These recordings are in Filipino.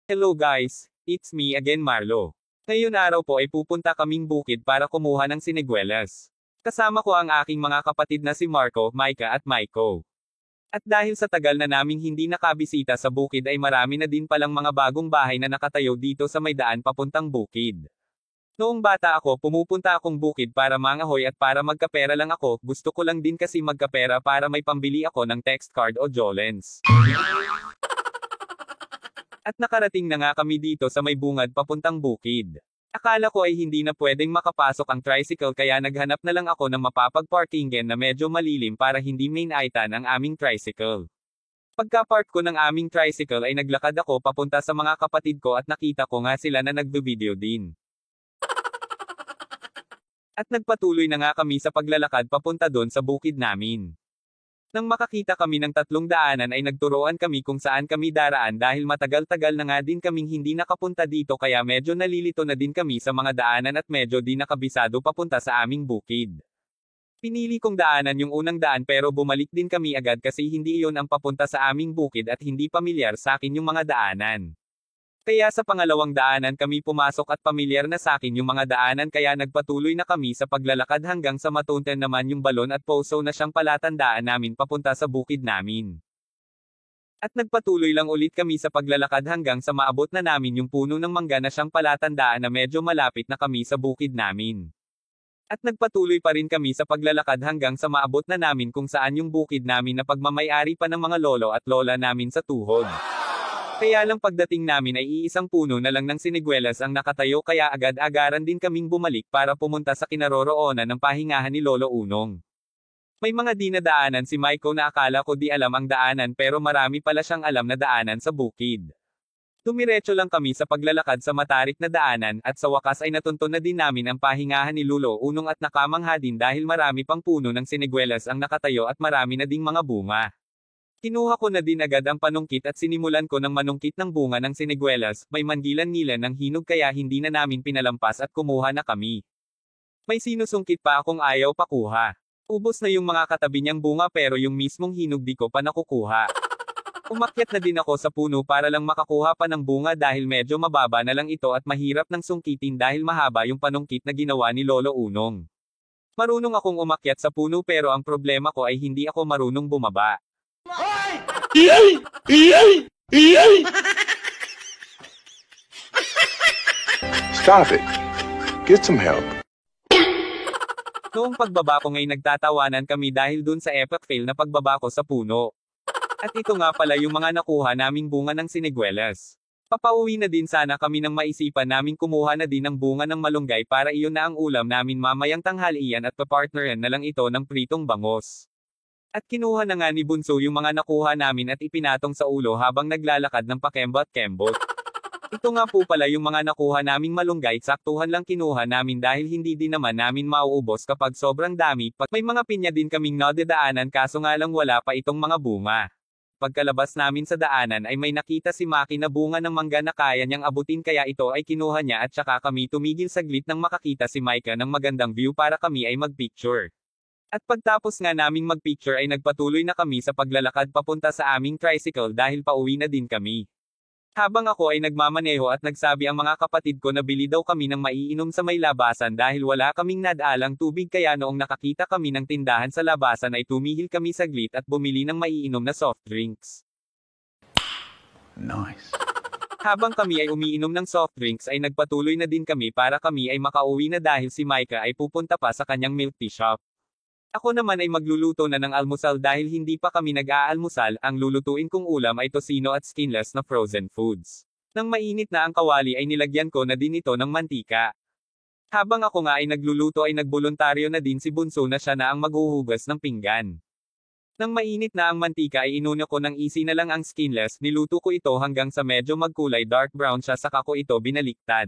Hello guys, it's me again Marlo. Ngayon araw po ay pupunta kaming bukid para kumuha ng siniguelas. Kasama ko ang aking mga kapatid na si Marco, Micah at Maiko. At dahil sa tagal na naming hindi nakabisita sa bukid ay marami na din palang mga bagong bahay na nakatayo dito sa may daan papuntang bukid. Noong bata ako, pumupunta akong bukid para mangahoy at para magkapera lang ako, gusto ko lang din kasi magkapera para may pambili ako ng text card o Jolens. At nakarating na nga kami dito sa may bungad papuntang bukid. Akala ko ay hindi na pwedeng makapasok ang tricycle kaya naghanap na lang ako ng mapapag-parkingen na medyo malilim para hindi main-aitan ang aming tricycle. Pagka-park ko ng aming tricycle ay naglakad ako papunta sa mga kapatid ko at nakita ko nga sila na nagbe-video din. At nagpatuloy na nga kami sa paglalakad papunta doon sa bukid namin. Nang makakita kami ng tatlong daanan ay nagturoan kami kung saan kami daraan dahil matagal-tagal na nga din kaming hindi nakapunta dito kaya medyo nalilito na din kami sa mga daanan at medyo di nakabisado papunta sa aming bukid. Pinili kong daanan yung unang daan pero bumalik din kami agad kasi hindi iyon ang papunta sa aming bukid at hindi pamilyar sa akin yung mga daanan. Kaya sa pangalawang daanan kami pumasok at pamilyar na sa akin yung mga daanan kaya nagpatuloy na kami sa paglalakad hanggang sa matunten naman yung balon at poso na siyang palatandaan namin papunta sa bukid namin. At nagpatuloy lang ulit kami sa paglalakad hanggang sa maabot na namin yung puno ng mangga na siyang palatandaan na medyo malapit na kami sa bukid namin. At nagpatuloy pa rin kami sa paglalakad hanggang sa maabot na namin kung saan yung bukid namin na pagmamayari pa ng mga lolo at lola namin sa tuhod. Kaya lang pagdating namin ay iisang puno na lang ng siniguelas ang nakatayo kaya agad-agaran din kaming bumalik para pumunta sa kinaroroonan ng pahingahan ni Lolo Unong. May mga dinadaanan si Maiko na akala ko di alam ang daanan pero marami pala siyang alam na daanan sa bukid. Tumiretso lang kami sa paglalakad sa matarik na daanan at sa wakas ay natunto na din namin ang pahingahan ni Lolo Unong at nakamangha din dahil marami pang puno ng siniguelas ang nakatayo at marami na ding mga bunga. Kinuha ko na din agad ang panungkit at sinimulan ko ng manungkit ng bunga ng siniguelas, may mangilan-ngilan ng hinog kaya hindi na namin pinalampas at kumuha na kami. May sinusungkit pa akong ayaw pakuha. Ubos na yung mga katabi niyang bunga pero yung mismong hinog di ko pa nakukuha. Umakyat na din ako sa puno para lang makakuha pa ng bunga dahil medyo mababa na lang ito at mahirap ng sungkitin dahil mahaba yung panungkit na ginawa ni Lolo Unong. Marunong akong umakyat sa puno pero ang problema ko ay hindi ako marunong bumaba. Stop it. Get some help. Noong pagbaba ko ngay nagtatawanan kami dahil dun sa epic fail na pagbaba ko sa puno. At ito nga pala yung mga nakuha naming bunga ng siniguelas. Papauwi na din sana kami nang maisipan naming kumuha na din ng bunga ng malunggay para iyon na ang ulam namin mamayang tanghalian at papartneran na lang ito ng pritong bangos. At kinuha na nga ni Bunso yung mga nakuha namin at ipinatong sa ulo habang naglalakad ng pakembot-kembot. Ito nga po pala yung mga nakuha naming malunggay, saktuhan lang kinuha namin dahil hindi din naman namin mauubos kapag sobrang dami, may mga pinya din kaming nadadaanan kaso nga lang wala pa itong mga bunga. Pagkalabas namin sa daanan ay may nakita si Maki na bunga ng mangga na kaya niyang abutin kaya ito ay kinuha niya at saka kami tumigil saglit nang makakita si Micah ng magandang view para kami ay magpicture. At pagtapos nga naming magpicture ay nagpatuloy na kami sa paglalakad papunta sa aming tricycle dahil pauwi na din kami. Habang ako ay nagmamaneho at nagsabi ang mga kapatid ko na bili daw kami ng maiinom sa may labasan dahil wala kaming nadalang tubig kaya noong nakakita kami ng tindahan sa labasan ay tumihil kami saglit at bumili ng maiinom na soft drinks. Nice. Habang kami ay umiinom ng soft drinks ay nagpatuloy na din kami para kami ay makauwi na dahil si Micah ay pupunta pa sa kanyang milk tea shop. Ako naman ay magluluto na ng almusal dahil hindi pa kami nag-aalmusal, ang lulutuin kong ulam ay tosino at skinless na frozen foods. Nang mainit na ang kawali ay nilagyan ko na din ito ng mantika. Habang ako nga ay nagluluto ay nagboluntaryo na din si Bunso na siya na ang maghuhugas ng pinggan. Nang mainit na ang mantika ay inuna ko ng easy na lang ang skinless, niluto ko ito hanggang sa medyo magkulay dark brown siya saka ko ito binaliktad.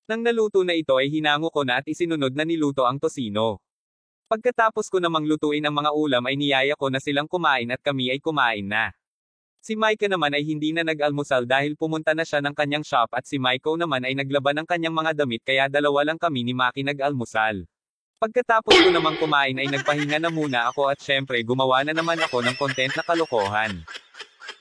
Nang naluto na ito ay hinango ko na at isinunod na niluto ang tosino. Pagkatapos ko namang lutuin ang mga ulam ay niyaya ko na silang kumain at kami ay kumain na. Si Micah naman ay hindi na nag-almusal dahil pumunta na siya ng kanyang shop at si Maiko naman ay naglaba ng kanyang mga damit kaya dalawa lang kami ni Maki nag-almusal. Pagkatapos ko namang kumain ay nagpahinga na muna ako at syempre gumawa na naman ako ng content na kalokohan.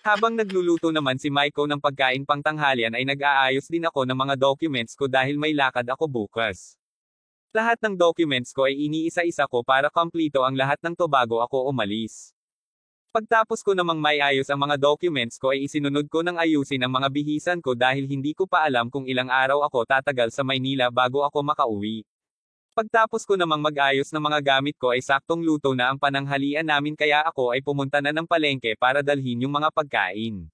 Habang nagluluto naman si Maiko ng pagkain pang tanghalian ay nag-aayos din ako ng mga documents ko dahil may lakad ako bukas. Lahat ng documents ko ay iniisa-isa ko para kompleto ang lahat ng to bago ako umalis. Pagtapos ko namang may ayos ang mga documents ko ay isinunod ko ng ayusin ang mga bihisan ko dahil hindi ko pa alam kung ilang araw ako tatagal sa Maynila bago ako makauwi. Pagtapos ko namang mag-ayos ng mga gamit ko ay saktong luto na ang pananghalian namin kaya ako ay pumunta na ng palengke para dalhin yung mga pagkain.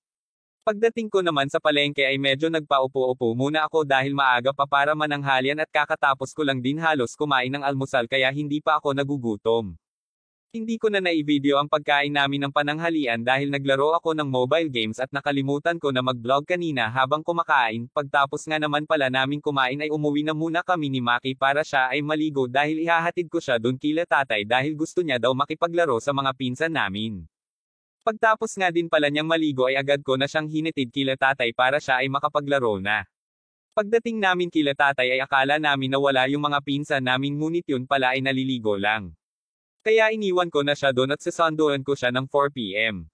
Pagdating ko naman sa palengke ay medyo nagpaupo-upo muna ako dahil maaga pa para mananghalian at kakatapos ko lang din halos kumain ng almusal kaya hindi pa ako nagugutom. Hindi ko na nai-video ang pagkain namin ng pananghalian dahil naglaro ako ng mobile games at nakalimutan ko na mag-vlog kanina habang kumakain. Pagtapos nga naman pala namin kumain ay umuwi na muna kami ni Maki para siya ay maligo dahil ihahatid ko siya dun kila tatay dahil gusto niya daw makipaglaro sa mga pinsan namin. Pagtapos nga din pala niyang maligo ay agad ko na siyang hinitid kila tatay para siya ay makapaglaro na. Pagdating namin kila tatay ay akala namin na wala yung mga pinsan namin ngunit yun pala ay naliligo lang. Kaya iniwan ko na siya doon at sasanduan ko siya ng 4 PM.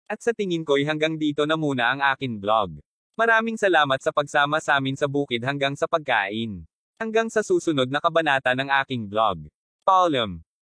At sa tingin ko ay hanggang dito na muna ang akin vlog. Maraming salamat sa pagsama sa amin sa bukid hanggang sa pagkain. Hanggang sa susunod na kabanata ng aking vlog. Paalam.